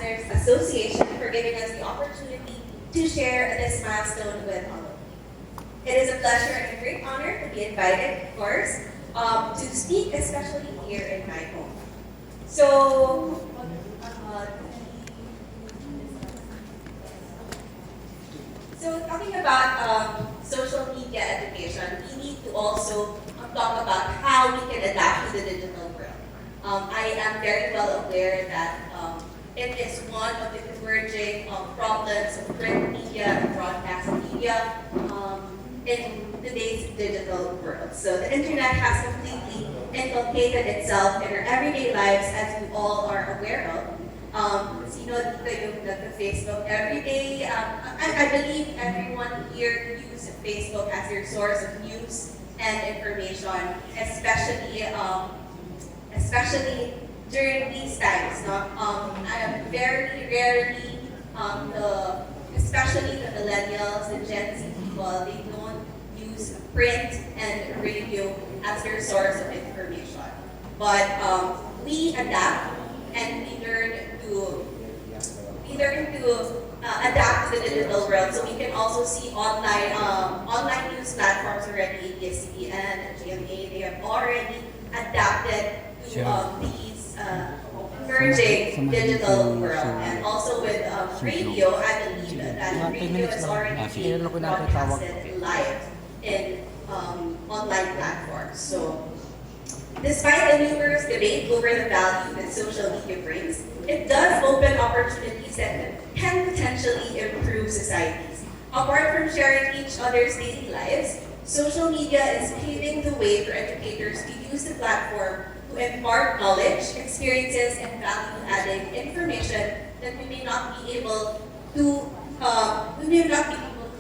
Broadcasters Association for giving us the opportunity to share this milestone with all of you. It is a pleasure and a great honor to be invited, of course, to speak, especially here in my home. So, talking about social media education, we need to also talk about how we can adapt to the digital world. I am very well aware that it is one of the emerging problems of print media and broadcast media in today's digital world. So the internet has completely inculcated itself in our everyday lives, as we all are aware of. Sino dito yung nag-Facebook every day? I believe everyone here uses Facebook as their source of news and information, especially during these times. No? I am very rarely, especially the millennials, the Gen Z people, they don't use print and radio as their source of information. But we adapt and we learn to adapt to the digital world. So we can also see online news platforms already, ESPN, GMA, they have already adapted to these emerging digital world. And also with radio, I believe that radio is already being broadcasted live in online platforms. So despite the numerous debate over the value that social media brings, it does open opportunities that can potentially improve societies. Apart from sharing each other's daily lives, social media is paving the way for educators to use the platform to impart knowledge, experiences, and value-adding information that we may not be able to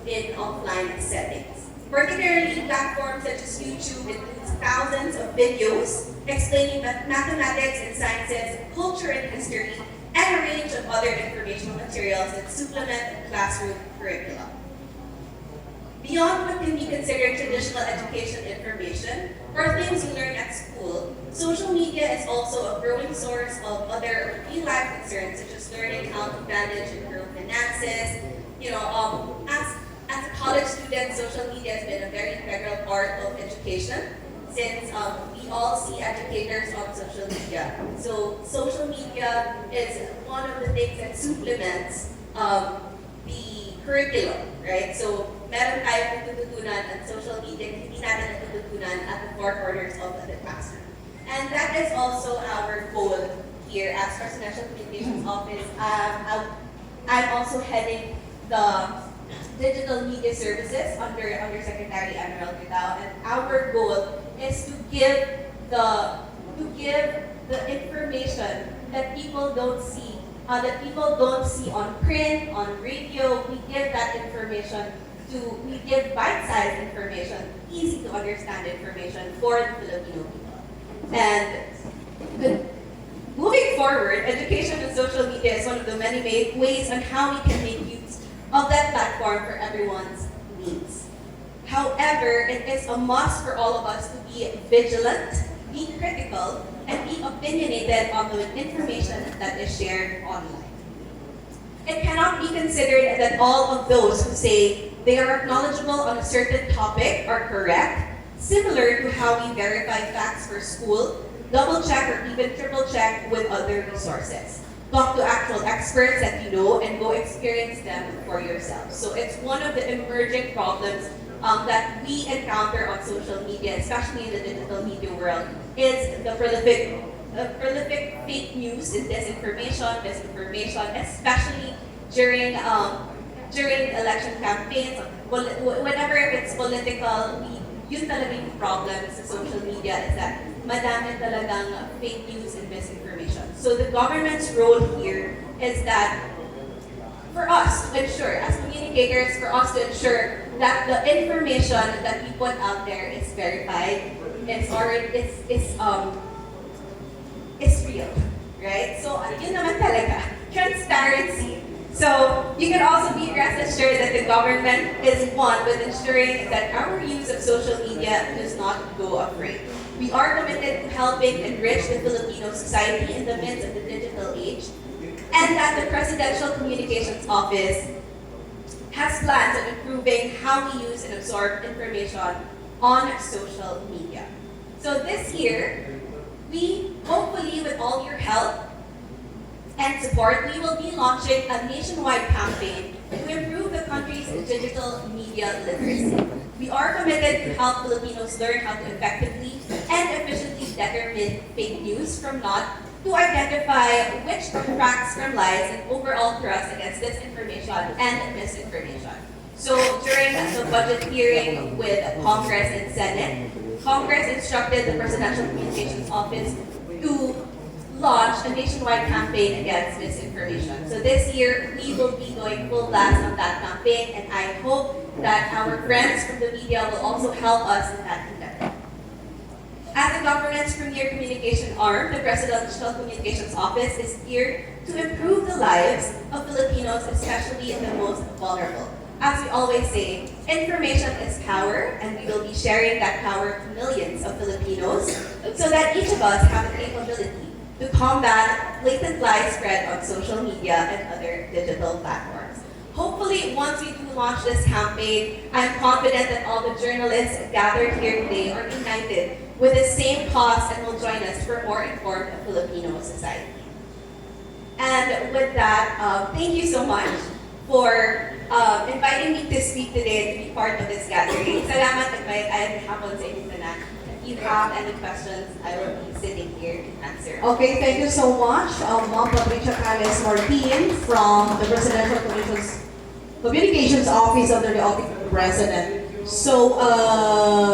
in offline settings. Particularly, platforms such as YouTube includes thousands of videos explaining mathematics and sciences, culture and history, and a range of other informational materials that supplement classroom curriculum. Beyond what can be considered traditional education information or things we learn at school, social media is also a growing source of other real-life concerns, such as learning how to manage and grow finances. As a college student, social media has been a very integral part of education since we all see educators on social media. So social media is one of the things that supplements the curriculum, right? So meron tayong natututunan at social media, hindi natin natututunan at the four corners of the classroom. And that is also our goal here as Presidential Communications Office. I'm also heading the Digital Media Services under Secretary Admiral Gitao, and our goal is to give the information that people don't see on print, on radio. We give that information we give bite-sized information, easy to understand information for the Filipino people. And moving forward, education and social media is one of the many ways on how we can make use of that platform for everyone's needs. However, it is a must for all of us to be vigilant, be critical, and be opinionated on the information that is shared online. It cannot be considered that all of those who say they are knowledgeable on a certain topic are correct, similar to how we verify facts for school, double-check or even triple-check with other resources. Talk to actual experts that you know and go experience them for yourself. So it's one of the emerging problems that we encounter on social media, especially in the digital media world, is the prolific fake news and misinformation, especially during election campaigns. Whenever it's political, yun talaga yung problem sa social media is that madami talagang fake news and misinformation. So the government's role here is that for us to ensure, as communicators, for us to ensure that the information that we put out there is verified, it's real, right? So yun naman talaga, transparency. So you can also be rest assured that the government is one with ensuring that our use of social media does not go afraid. We are committed to helping enrich the Filipino society in the midst of the digital age. and that the Presidential Communications Office has plans on improving how we use and absorb information on social media. So this year, we hopefully, with all your help and support, we will be launching a nationwide campaign to improve the country's digital media literacy. We are committed to help Filipinos learn how to effectively and efficiently determine fake news from not, to identify which are facts from lies, and overall thrust against disinformation and misinformation. So during the budget hearing with Congress and Senate, Congress instructed the Presidential Communications Office to launch a nationwide campaign against misinformation. So this year, we will be going full blast on that campaign, and I hope that our friends from the media will also help us in that endeavor. As the government's premier communication arm, the Presidential Communications Office is geared to improve the lives of Filipinos, especially the most vulnerable. As we always say, information is power, and we will be sharing that power to millions of Filipinos so that each of us have the capability to combat blatant lies spread on social media and other digital platforms. Hopefully, once we do launch this campaign, I'm confident that all the journalists gathered here today are united with the same cause and will join us for more informed Filipino society. And with that, thank you so much for inviting me to speak today to be part of this gathering. Salamat at hapon sa inyo na. If you have any questions, I will be sitting here to answer. Okay, thank you so much, Ma'am Provincial Martin from the Presidential Communications Office under the Office of the President. So,